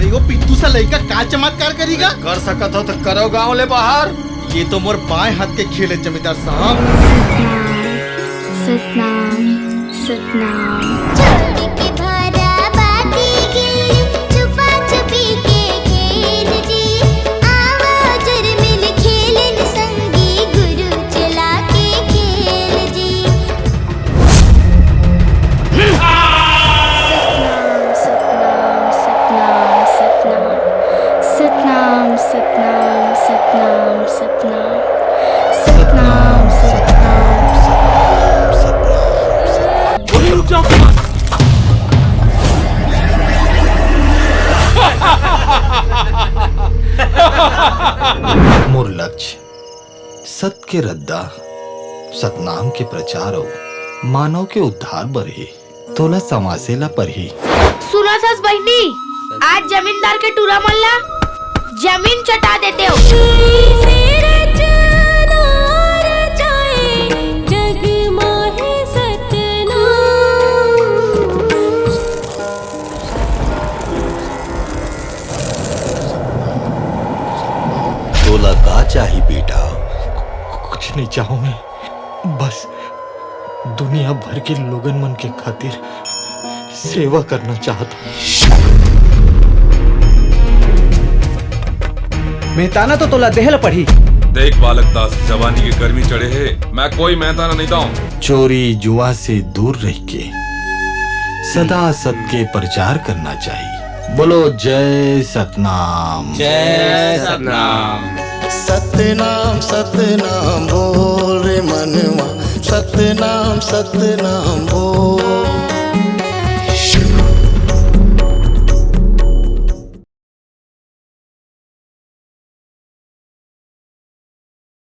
अरे वो पित्तू सा लड़का का चमत्कार करेगा? कर सकत हो तो करो गाँव ले बाहर। ये तो मोर बाएं हाथ के खेल है जमींदार साहब। सतनाम सतनाम। मोर लक्ष्य सत के रद्दा सतनाम के प्रचार हो मानव के उद्धार बर ही तोला समासेला पर ही। सुना था बहनी, आज जमींदार के टूरा मल्ला जमीन चटा देते हो। तोला का चाही बेटा? कुछ नहीं चाहूं मैं, बस दुनिया भर के लोगन मन के खातिर सेवा करना चाहता हूं। मेहताना तो तोला देहल पढ़ी। देख बालक दास, जवानी की गर्मी चढ़े है, मैं कोई मेहताना नहीं दाऊं। चोरी जुआ से दूर रह के सदा सत के प्रचार करना चाहिए। बोलो जय सतनाम। जय सतनाम। सतनाम सतनाम बोल रे मनवा, सतनाम सतनाम बोल।